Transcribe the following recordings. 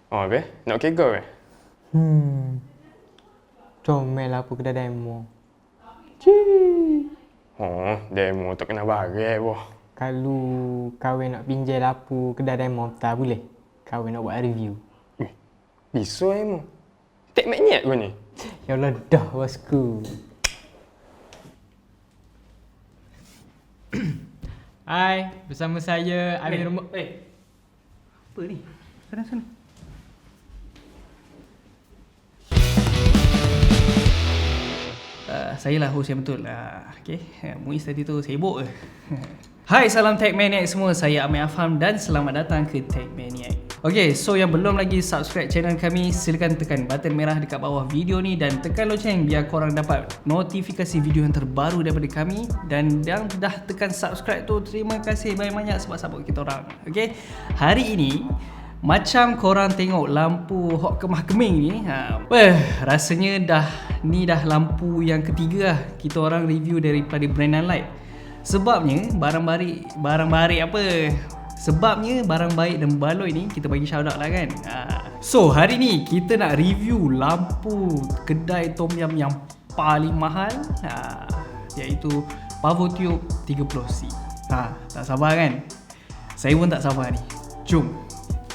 Oh, be? Nak kega be? Comel apa kedai demo. Cii. Oh, demo tak kena barang boh. Kalau kau nak pinjam lapu kedai demo tak boleh. Kau nak buat review. Bisa emo. Tak mak niat kau ni. Ya Allah dah bosku. Hai, bersama saya Amir Rumah. Apa ni? Sana. Saya lah host yang betul. Okay. Muiz tadi tu sibuk ke? Hai, salam Tech Maniac semua. Saya Amir Afham dan selamat datang ke Tech Maniac. Okay, so yang belum lagi subscribe channel kami, silakan tekan button merah dekat bawah video ni dan tekan loceng biar korang dapat notifikasi video yang terbaru daripada kami. Dan yang dah tekan subscribe tu, terima kasih banyak-banyak sebab support kita orang. Okay, hari ini macam korang tengok lampu hot kemah-keming ni, rasanya ni dah lampu yang ketiga lah kita orang review daripada brand Nanlite. Sebabnya barang baik dan baloi ni kita bagi shout out lah kan. So hari ni kita nak review lampu kedai tom yum yang paling mahal, iaitu PavoTube 30C. Tak sabar kan? Saya pun tak sabar ni. Jom.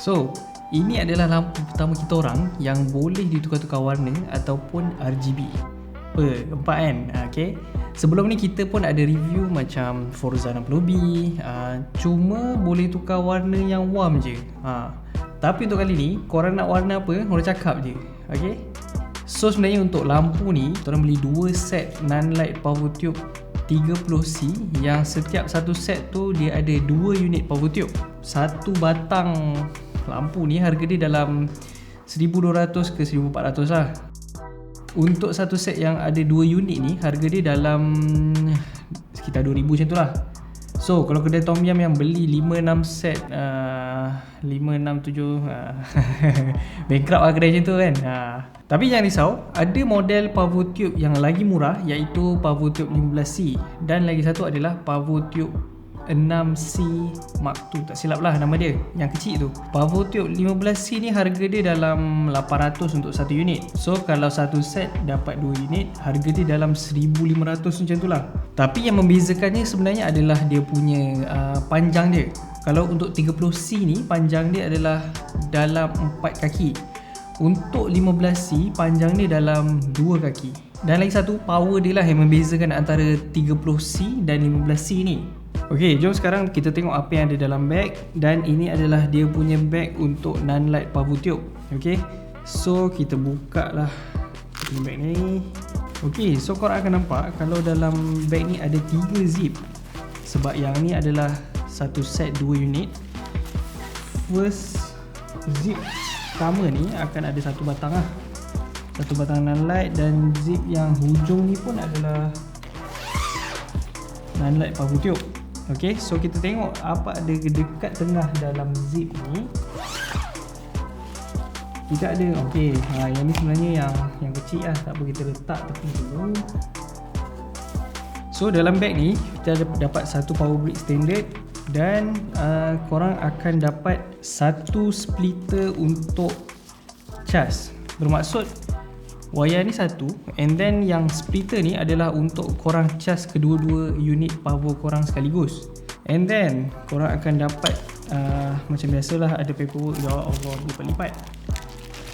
So, ini adalah lampu pertama kita orang yang boleh ditukar-tukar warna ataupun RGB. Keempat kan? Okay. Sebelum ni kita pun ada review macam Forza 60B, cuma boleh tukar warna yang warm je. Tapi untuk kali ni, korang nak warna apa, korang cakap je. Okay. So sebenarnya untuk lampu ni, korang beli 2 set Nanlite PavoTube 30C yang setiap satu set tu dia ada 2 unit PavoTube. Satu batang lampu ni harga dia dalam 1200 ke 1400 lah. Untuk satu set yang ada 2 unit ni harga dia dalam sekitar 2000 macam tu lah. So kalau kedai tom yum yang beli 5-6 set 5-6-7 bankrupt lah kedai macam tu kan. Tapi jangan risau, ada model PavoTube yang lagi murah iaitu PavoTube 15C dan lagi satu adalah PavoTube 6C Mark II, tak silap lah nama dia, yang kecil tu. PavoTube 15C ni harga dia dalam 800 untuk satu unit. So kalau satu set dapat 2 unit, harga dia dalam 1500 macam tu lah. Tapi yang membezakannya sebenarnya adalah dia punya panjang dia. Kalau untuk 30C ni panjang dia adalah dalam 4 kaki. Untuk 15C panjang dia dalam 2 kaki. Dan lagi satu, power dia lah yang membezakan antara 30C dan 15C ni. Ok, jom sekarang kita tengok apa yang ada dalam beg. Dan ini adalah dia punya beg untuk Nanlite PavoTube. Ok, so kita buka lah beg ni. Ok, so korang akan nampak kalau dalam beg ni ada 3 zip. Sebab yang ni adalah satu set 2 unit. First zip pertama ni akan ada satu batang lah, satu batang Nanlite. Dan zip yang hujung ni pun adalah Nanlite PavoTube. Ok, so kita tengok apa ada dekat tengah dalam zip ni. Kita ada, ok, yang ni sebenarnya yang kecil lah, tak apa kita letak tepi dulu. So dalam beg ni kita dapat satu power brick standard. Dan korang akan dapat satu splitter untuk cas. Bermaksud wayar ni satu, and then yang splitter ni adalah untuk korang cas kedua-dua unit Pavo korang sekaligus. And then korang akan dapat macam biasalah ada paperwork. Ya Allah, lipat-lipat.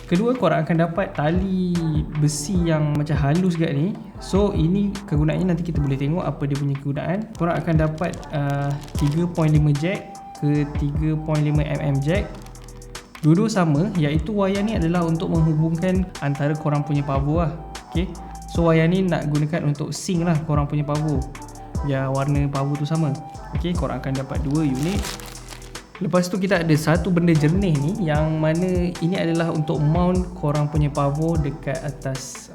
Kedua, korang akan dapat tali besi yang macam halus kat ni. So ini kegunaannya nanti kita boleh tengok apa dia punya kegunaan. Korang akan dapat 3.5 jack ke 3.5mm jack. Dua-dua sama, iaitu wayar ni adalah untuk menghubungkan antara korang punya Pavo lah. Okay. So wayar ni nak gunakan untuk sync lah korang punya Pavo, ya warna Pavo tu sama. Okay, korang akan dapat 2 unit. Lepas tu kita ada satu benda jernih ni, yang mana ini adalah untuk mount korang punya Pavo dekat atas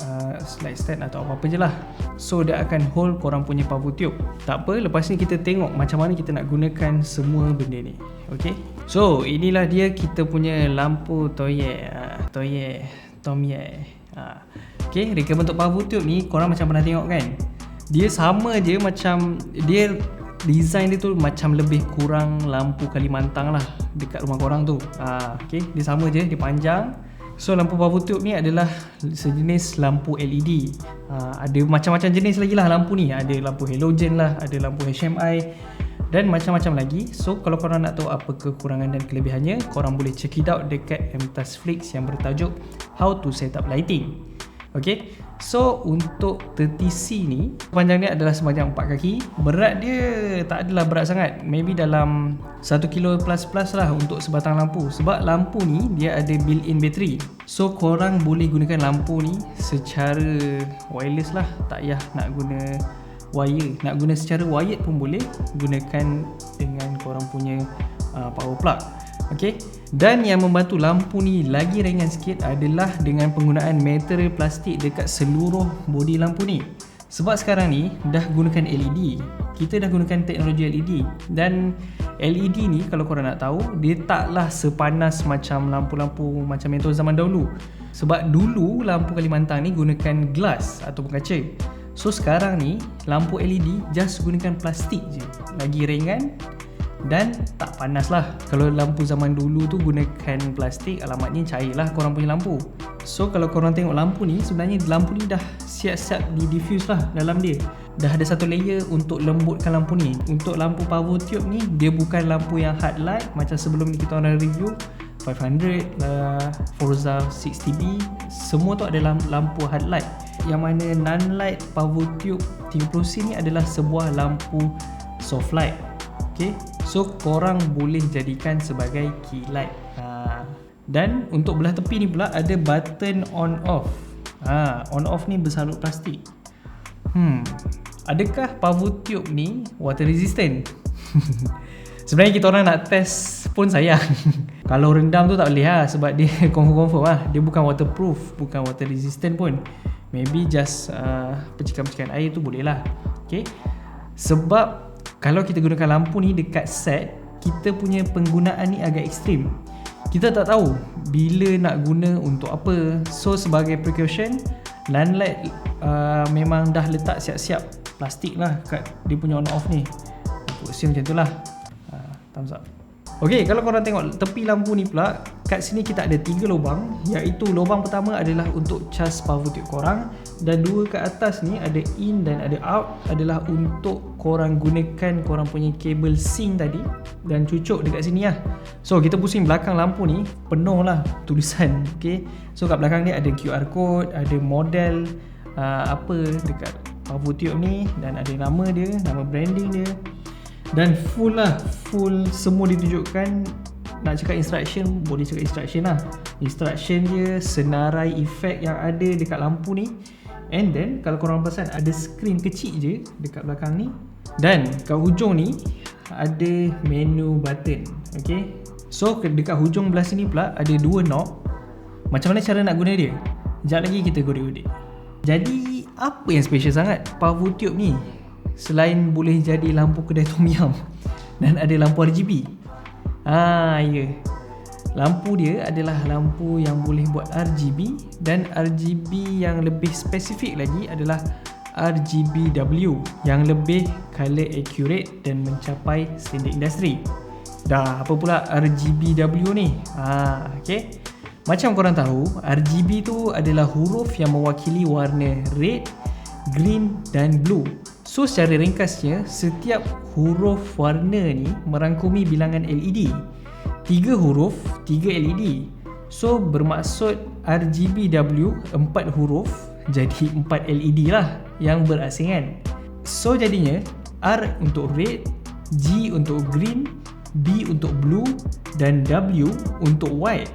slide stand atau apa-apa je lah. So dia akan hold korang punya PavoTube. Tak apa, lepas ni kita tengok macam mana kita nak gunakan semua benda ni. Okay, so inilah dia kita punya lampu Toye Tom Ye. Okay, reka bentuk PavoTube ni korang macam pernah tengok kan. Dia sama je macam dia design dia tu macam lebih kurang lampu Kalimantan lah dekat rumah korang tu. Okay, dia sama je, dia panjang. So lampu power tube ni adalah sejenis lampu LED. Ada macam-macam jenis lagi lah lampu ni. Ada lampu halogen lah, ada lampu HMI dan macam-macam lagi. So kalau korang nak tahu apa kekurangan dan kelebihannya, korang boleh check it out dekat MTASFlix yang bertajuk How to Set Up Lighting. Okay, so untuk 30C ni, panjang dia adalah sepanjang 4 kaki. Berat dia tak adalah berat sangat, maybe dalam 1 kilo plus lah untuk sebatang lampu. Sebab lampu ni dia ada built-in battery. So korang boleh gunakan lampu ni secara wireless lah, tak payah nak guna wire. Nak guna secara wired pun boleh, gunakan dengan korang punya power plug. Okay, dan yang membantu lampu ni lagi ringan sikit adalah dengan penggunaan material plastik dekat seluruh bodi lampu ni. Sebab sekarang ni dah gunakan LED, kita dah gunakan teknologi LED. Dan LED ni kalau korang nak tahu, dia taklah sepanas macam lampu-lampu macam mentol zaman dahulu. Sebab dulu lampu Kalimantan ni gunakan glass ataupun kaca. So sekarang ni lampu LED just gunakan plastik je, lagi ringan dan tak panas lah. Kalau lampu zaman dulu tu gunakan plastik, alamatnya cair lah korang punya lampu. So kalau korang tengok lampu ni, sebenarnya lampu ni dah siap-siap di diffuse lah dalam dia. Dah ada satu layer untuk lembutkan lampu ni. Untuk lampu power tube ni, dia bukan lampu yang hard light macam sebelum ni kita orang review 500, Forza 60B, semua tu adalah lampu hard light. Yang mana non-light power tube 30C ni adalah sebuah lampu soft light. Okay, so korang boleh jadikan sebagai key light. Dan untuk belah tepi ni pula ada button on off. On off ni bersalut plastik. Adakah power tube ni water resistant? Sebenarnya kita orang nak test pun sayang. Kalau rendam tu tak boleh lah, sebab dia confirm lah, dia bukan waterproof, bukan water resistant pun. Maybe just percikan-percikan air tu boleh lah. Okay, sebab kalau kita gunakan lampu ni dekat set, kita punya penggunaan ni agak ekstrim. Kita tak tahu bila nak guna untuk apa. So sebagai precaution, non-light memang dah letak siap-siap plastik lah kat dia punya on off ni. Aku assume macam tu lah. Thumbs up. Ok, kalau korang tengok tepi lampu ni pula, kat sini kita ada 3 lubang, iaitu lubang pertama adalah untuk cas power tube korang, dan 2 kat atas ni ada in dan ada out, adalah untuk korang gunakan korang punya kabel sink tadi dan cucuk dekat sini lah. So kita pusing belakang lampu ni penuh lah tulisan. Ok, so kat belakang ni ada QR code, ada model apa dekat power tube ni, dan ada nama dia, nama branding dia. Dan full lah, full semua ditunjukkan. Nak cakap instruction, boleh cakap instruction lah. Instruction dia, senarai efek yang ada dekat lampu ni. And then kalau korang perasan, ada screen kecil je dekat belakang ni. Dan kat hujung ni ada menu button. Okay, so dekat hujung belah sini pula ada 2 knob. Macam mana cara nak guna dia? Sekejap lagi kita godek-godek. Jadi apa yang special sangat power tube ni, selain boleh jadi lampu kedai tom yum dan ada lampu RGB? Ya, lampu dia adalah lampu yang boleh buat RGB, dan RGB yang lebih spesifik lagi adalah RGBW yang lebih color accurate dan mencapai standard industri. Dah, apa pula RGBW ni? Okay, macam korang tahu, RGB tu adalah huruf yang mewakili warna red, green dan blue. So secara ringkasnya, setiap huruf warna ni merangkumi bilangan LED. 3 huruf, 3 LED. So bermaksud RGBW 4 huruf, jadi 4 LED lah yang berasingan. So jadinya R untuk red, G untuk green, B untuk blue dan W untuk white.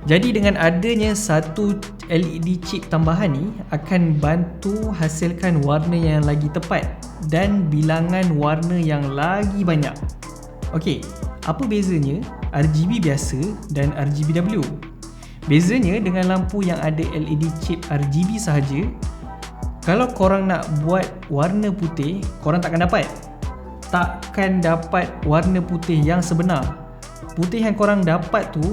Jadi dengan adanya satu LED chip tambahan ni akan bantu hasilkan warna yang lagi tepat dan bilangan warna yang lagi banyak. Okey, apa bezanya RGB biasa dan RGBW? Bezanya dengan lampu yang ada LED chip RGB sahaja, kalau korang nak buat warna putih, korang takkan dapat. Takkan dapat warna putih yang sebenar. Putih yang korang dapat tu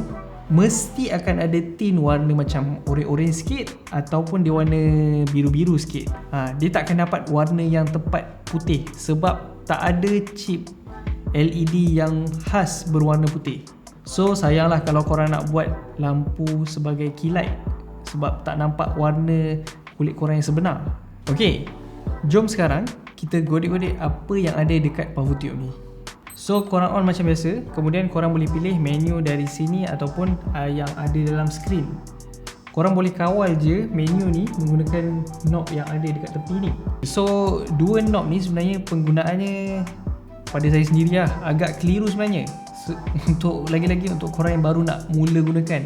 mesti akan ada tint warna macam oren-oren sikit ataupun dia warna biru-biru sikit. Dia takkan dapat warna yang tepat putih, sebab tak ada chip LED yang khas berwarna putih. So sayanglah kalau korang nak buat lampu sebagai key light sebab tak nampak warna kulit korang yang sebenar. Ok, jom sekarang kita godek-godek apa yang ada dekat power tube ni. So korang on macam biasa, kemudian korang boleh pilih menu dari sini ataupun yang ada dalam skrin. Korang boleh kawal je menu ni menggunakan knob yang ada dekat tepi ni. So dua knob ni sebenarnya penggunaannya pada saya sendiri lah agak keliru sebenarnya. Untuk lagi-lagi untuk korang yang baru nak mula gunakan,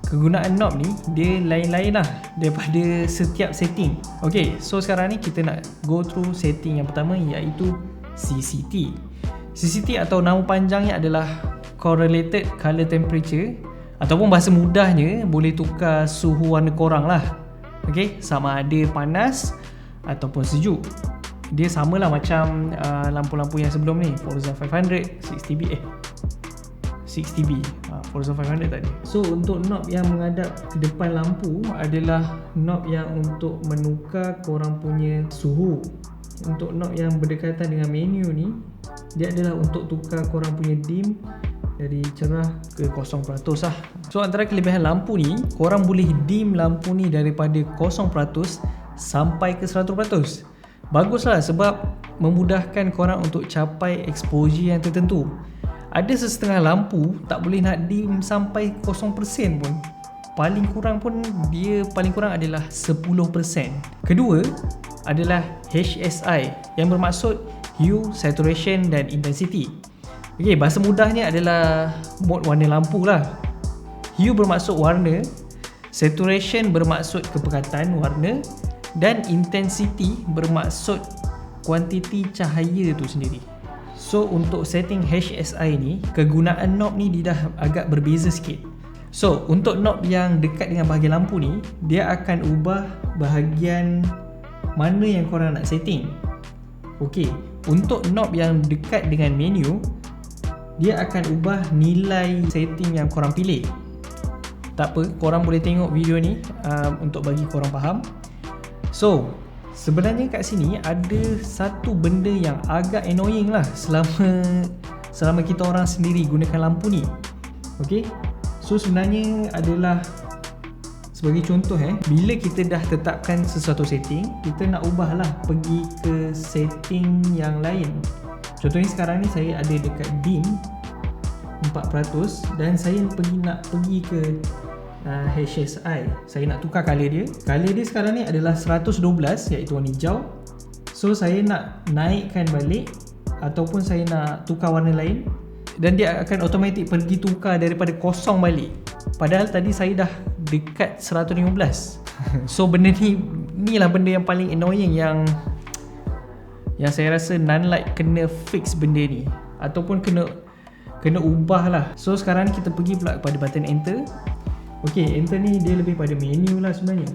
kegunaan knob ni dia lain-lain lah daripada setiap setting. Ok, so sekarang ni kita nak go through setting yang pertama, iaitu CCT. CCT atau nama panjangnya adalah Correlated Color Temperature, ataupun bahasa mudahnya boleh tukar suhu warna korang lah. Ok, sama ada panas ataupun sejuk. Dia samalah macam lampu-lampu yang sebelum ni, Forza 500, 6dB Forza 500 tadi. So untuk knob yang menghadap ke depan lampu adalah knob yang untuk menukar korang punya suhu. Untuk knob yang berdekatan dengan menu ni, dia adalah untuk tukar korang punya dim dari cerah ke 0% lah. So antara kelebihan lampu ni, korang boleh dim lampu ni daripada 0% sampai ke 100%. Baguslah sebab memudahkan korang untuk capai exposure yang tertentu. Ada sesetengah lampu tak boleh nak dim sampai 0% pun. Paling kurang pun dia paling kurang adalah 10%. Kedua adalah HSI yang bermaksud Hue, Saturation dan Intensity. Okay, bahasa mudahnya adalah mod warna lampu lah. Hue bermaksud warna, Saturation bermaksud kepekatan warna, dan Intensity bermaksud kuantiti cahaya tu sendiri. So untuk setting HSI ni, kegunaan knob ni dia dah agak berbeza sikit. So untuk knob yang dekat dengan bahagian lampu ni, dia akan ubah bahagian mana yang korang nak setting. Ok, untuk knob yang dekat dengan menu, dia akan ubah nilai setting yang korang pilih. Tak apa, korang boleh tengok video ni untuk bagi korang faham. So sebenarnya kat sini ada satu benda yang agak annoying lah selama kita orang sendiri gunakan lampu ni. Ok, so sebenarnya adalah sebagai contoh bila kita dah tetapkan sesuatu setting, kita nak ubah lah pergi ke setting yang lain. Contohnya sekarang ni saya ada dekat dim 4% dan saya nak pergi ke HSI. Saya nak tukar color dia. Color dia sekarang ni adalah 112, iaitu warna hijau. So saya nak naikkan balik ataupun saya nak tukar warna lain, dan dia akan automatik pergi tukar daripada kosong balik. Padahal tadi saya dah dekat 115. So benda ni lah benda yang paling annoying yang saya rasa Nanlite kena fix benda ni, ataupun kena ubah lah. So sekarang kita pergi pula kepada button enter. Ok, enter ni dia lebih pada menu lah sebenarnya.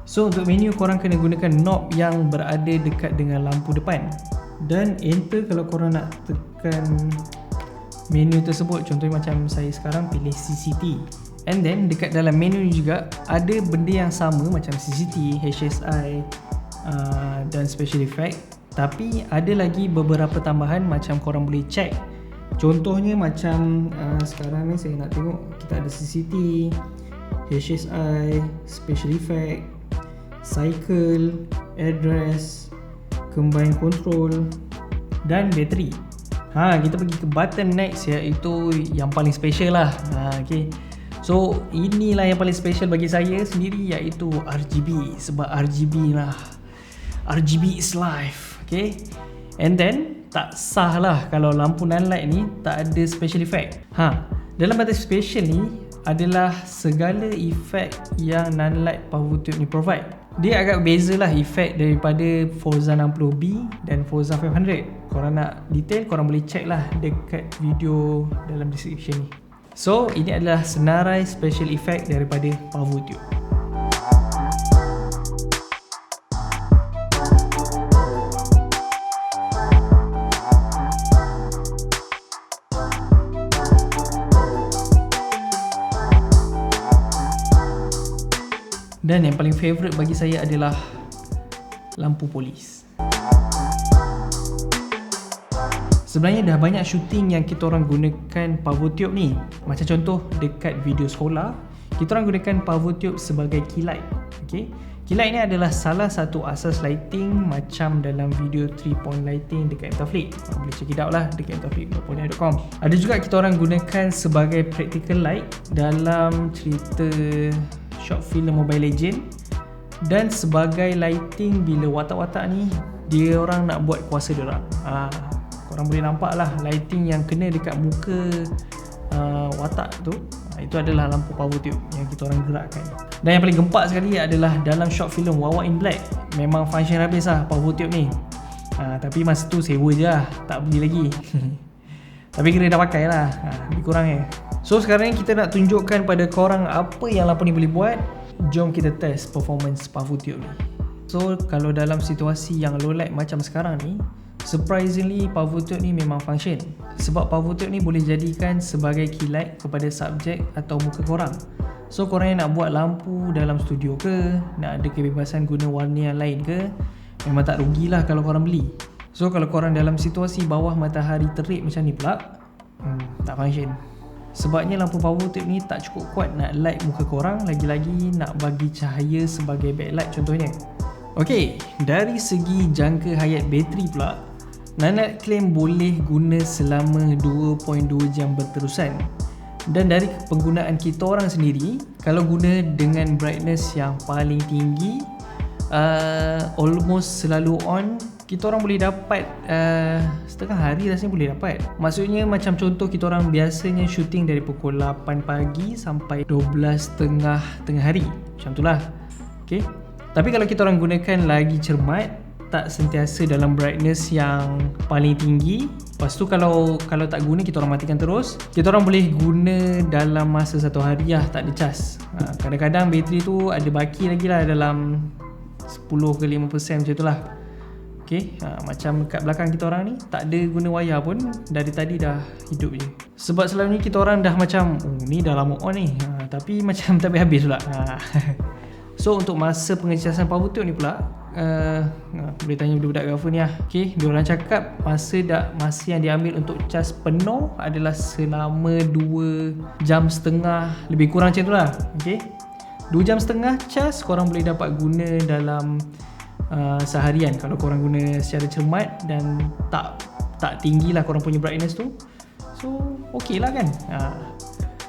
So untuk menu korang kena gunakan knob yang berada dekat dengan lampu depan, dan enter kalau korang nak tekan menu tersebut. Contohnya macam saya sekarang pilih CCT. And then dekat dalam menu ni juga ada benda yang sama macam CCT, HSI dan Special Effect. Tapi ada lagi beberapa tambahan macam korang boleh check. Contohnya macam sekarang ni saya nak tengok, kita ada CCT, HSI, Special Effect, Cycle, Address, Combine Control dan Battery. Kita pergi ke button next, iaitu yang paling special lah. Okay. So inilah yang paling special bagi saya sendiri, iaitu RGB. Sebab RGB lah, RGB is life. Okay. And then tak sah lah kalau lampu Nanlite ni tak ada special effect. Dalam button special ni adalah segala efek yang Nanlite Power Tube ni provide. Dia agak beza lah efek daripada Forza 60B dan Forza 500. Korang nak detail, korang boleh check lah dekat video dalam description ni. So ini adalah senarai special effect daripada Power Tube. Dan yang paling favourite bagi saya adalah lampu polis. Sebenarnya dah banyak shooting yang kita orang gunakan power tube ni. Macam contoh dekat video sekolah, kita orang gunakan power tube sebagai key light. Okay? Key light ni adalah salah satu asas lighting macam dalam video 3-point lighting dekat Mtafliq. Boleh check it out lah dekat mtafliq.com. Ada juga kita orang gunakan sebagai practical light dalam cerita short film Mobile Legend, dan sebagai lighting bila watak-watak ni dia orang nak buat kuasa dia orang. Korang boleh nampak lah lighting yang kena dekat muka watak tu. Itu adalah lampu power tube yang kita orang gerakkan. Dan yang paling gempak sekali adalah dalam short film Wawa in Black. Memang function habis lah power tube ni. Tapi masa tu sewa je lah, tak beli lagi. Tapi kira dah pakai lah, lebih kurang So sekarang ni kita nak tunjukkan pada korang apa yang lampu ni boleh buat. Jom kita test performance power tube ni. So kalau dalam situasi yang low light macam sekarang ni, surprisingly power tube ni memang function. Sebab power tube ni boleh jadikan sebagai key light kepada subjek atau muka korang. So korang yang nak buat lampu dalam studio ke, nak ada kebebasan guna warna yang lain ke, memang tak rugilah kalau korang beli. So kalau korang dalam situasi bawah matahari terik macam ni pula, tak function. Sebabnya lampu power tube ni tak cukup kuat nak light muka korang, lagi-lagi nak bagi cahaya sebagai backlight contohnya. Okey, dari segi jangka hayat bateri pula, Nanad claim boleh guna selama 2.2 jam berterusan. Dan dari penggunaan kita orang sendiri, kalau guna dengan brightness yang paling tinggi, almost selalu on, kita orang boleh dapat setengah hari rasanya boleh dapat. Maksudnya macam contoh kita orang biasanya shooting dari pukul 8 pagi sampai 12.30 tengah hari. Macam itulah. Okay. Tapi kalau kita orang gunakan lagi cermat, tak sentiasa dalam brightness yang paling tinggi. Lepas tu kalau tak guna, kita orang matikan terus. Kita orang boleh guna dalam masa satu hari lah, tak ada cas. Kadang-kadang bateri tu ada baki lagi lah, dalam 10 ke 5% macam tu lah. Okay, macam kat belakang kita orang ni tak ada guna wayar pun, dari tadi dah hidup je. Sebab selalunya kita orang dah macam, ni dah lama on ni, tapi macam tak habis pula. So untuk masa pengecasan power tube ni pula, boleh tanya budak-budak Gaffer ni lah. Okay, diorang cakap masa yang diambil untuk cas penuh adalah selama 2.5 jam, lebih kurang macam tu lah. Okay, 2.5 jam cas korang boleh dapat guna dalam seharian kalau korang guna secara cermat dan tak tinggi lah korang punya brightness tu. So ok lah kan.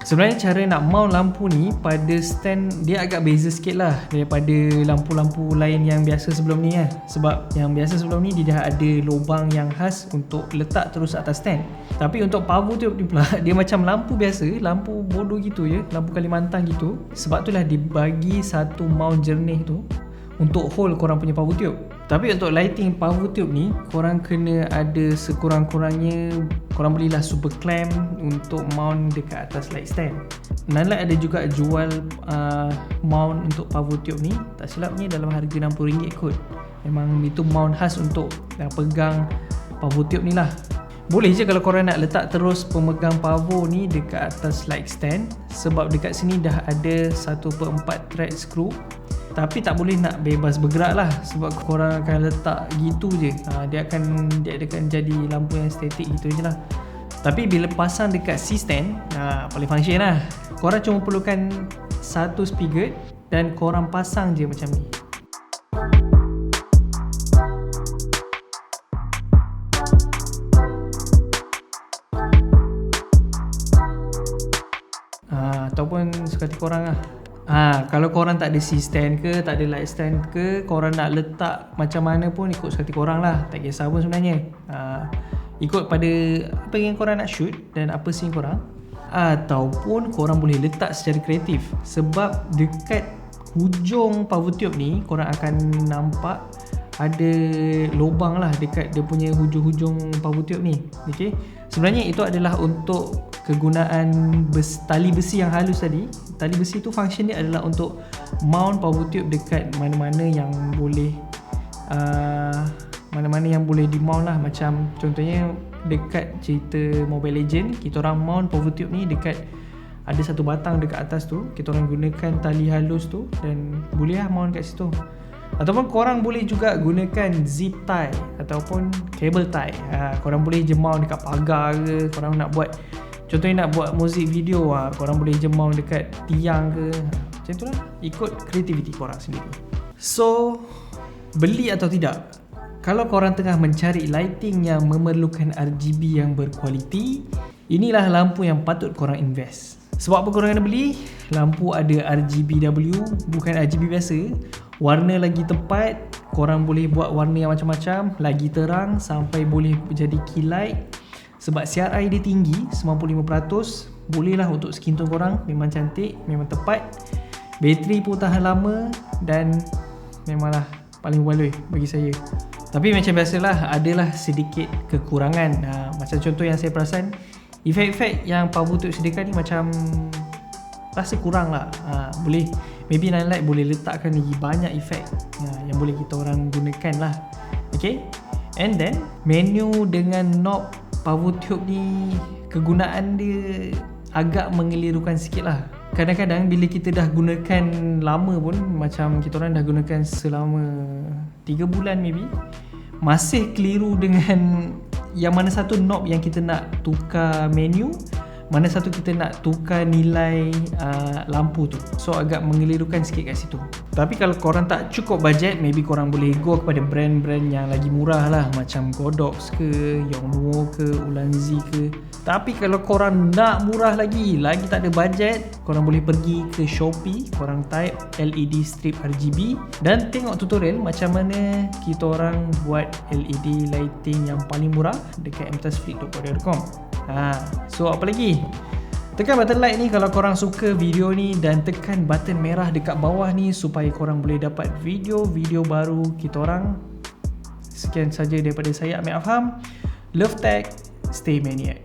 Sebenarnya cara nak mount lampu ni pada stand dia agak beza sikit lah daripada lampu-lampu lain yang biasa sebelum ni lah. Sebab yang biasa sebelum ni dia dah ada lubang yang khas untuk letak terus atas stand. Tapi untuk power tube ni pula dia macam lampu biasa, lampu bodoh gitu je, lampu Kalimantan gitu. Sebab tu lah dibagi satu mount jernih tu untuk hold korang punya power tube. Tapi untuk lighting power tube ni, korang kena ada sekurang-kurangnya, korang belilah super clamp untuk mount dekat atas light stand. Nanlight ada juga jual mount untuk power tube ni, tak silapnya dalam harga RM60 kot. Memang itu mount khas untuk pegang power tube ni lah. Boleh je kalau korang nak letak terus pemegang power ni dekat atas light stand, sebab dekat sini dah ada 1/4 thread screw. Tapi tak boleh nak bebas bergerak lah, sebab korang akan letak gitu je, dia akan jadi lampu yang statik gitu je lah. Tapi bila pasang dekat C-stand, paling function lah. Korang cuma perlukan satu spigot dan korang pasang je macam ni. Ataupun sekali korang lah. Kalau korang tak ada C-stand ke, tak ada light stand ke, korang nak letak macam mana pun ikut sekali korang lah, tak kisah pun sebenarnya. Ikut pada apa yang korang nak shoot dan apa scene korang. Ataupun korang boleh letak secara kreatif, sebab dekat hujung power tube ni korang akan nampak ada lubang lah dekat dia punya hujung-hujung power tube ni. Okay? Sebenarnya itu adalah untuk kegunaan tali besi yang halus tadi. Tali besi tu function dia adalah untuk mount power tube dekat mana-mana yang boleh di mount lah. Macam contohnya dekat cerita Mobile Legend, kita orang mount power tube ni dekat, ada satu batang dekat atas tu, kita orang gunakan tali halus tu dan boleh lah mount kat situ. Ataupun korang boleh juga gunakan zip tie ataupun cable tie. Korang boleh jemau dekat pagar ke, korang nak buat, contohnya nak buat muzik video, korang boleh jemau dekat tiang ke. Macam tu lah, ikut kreativiti korang sendiri. So, beli atau tidak? Kalau korang tengah mencari lighting yang memerlukan RGB yang berkualiti, inilah lampu yang patut korang invest. Sebab apa korang kena beli? Lampu ada RGBW, bukan RGB biasa. Warna lagi tepat, korang boleh buat warna yang macam-macam, lagi terang sampai boleh jadi key light. Sebab CRI dia tinggi, 95%, bolehlah untuk skin tone korang, memang cantik, memang tepat. Bateri pun tahan lama dan memanglah paling baloi bagi saya. Tapi macam biasalah, adalah sedikit kekurangan. Macam contoh yang saya perasan, efek-efek yang power tube sediakan ni macam rasa kurang lah. Boleh, maybe Nightlight boleh letakkan lagi banyak efek yang boleh kita orang gunakan lah. Okay, and then menu dengan knob power tube ni, kegunaan dia agak mengelirukan sikit lah. Kadang-kadang bila kita dah gunakan lama pun, macam kita orang dah gunakan selama 3 bulan maybe, masih keliru dengan yang mana satu knob yang kita nak tukar menu, mana satu kita nak tukar nilai lampu tu. So agak mengelirukan sikit kat situ. Tapi kalau korang tak cukup bajet, maybe korang boleh go kepada brand-brand yang lagi murah lah, macam Godox ke, Yongnuo ke, Ulanzi ke. Tapi kalau korang nak murah lagi tak ada bajet, korang boleh pergi ke Shopee, korang type LED strip RGB dan tengok tutorial macam mana kita orang buat LED lighting yang paling murah dekat mtasflip.com. So apa lagi? Tekan button like ni kalau korang suka video ni, dan tekan button merah dekat bawah ni supaya korang boleh dapat video-video baru kita orang. Sekian saja daripada saya, Ahmad Afham. Love Tech, stay maniac.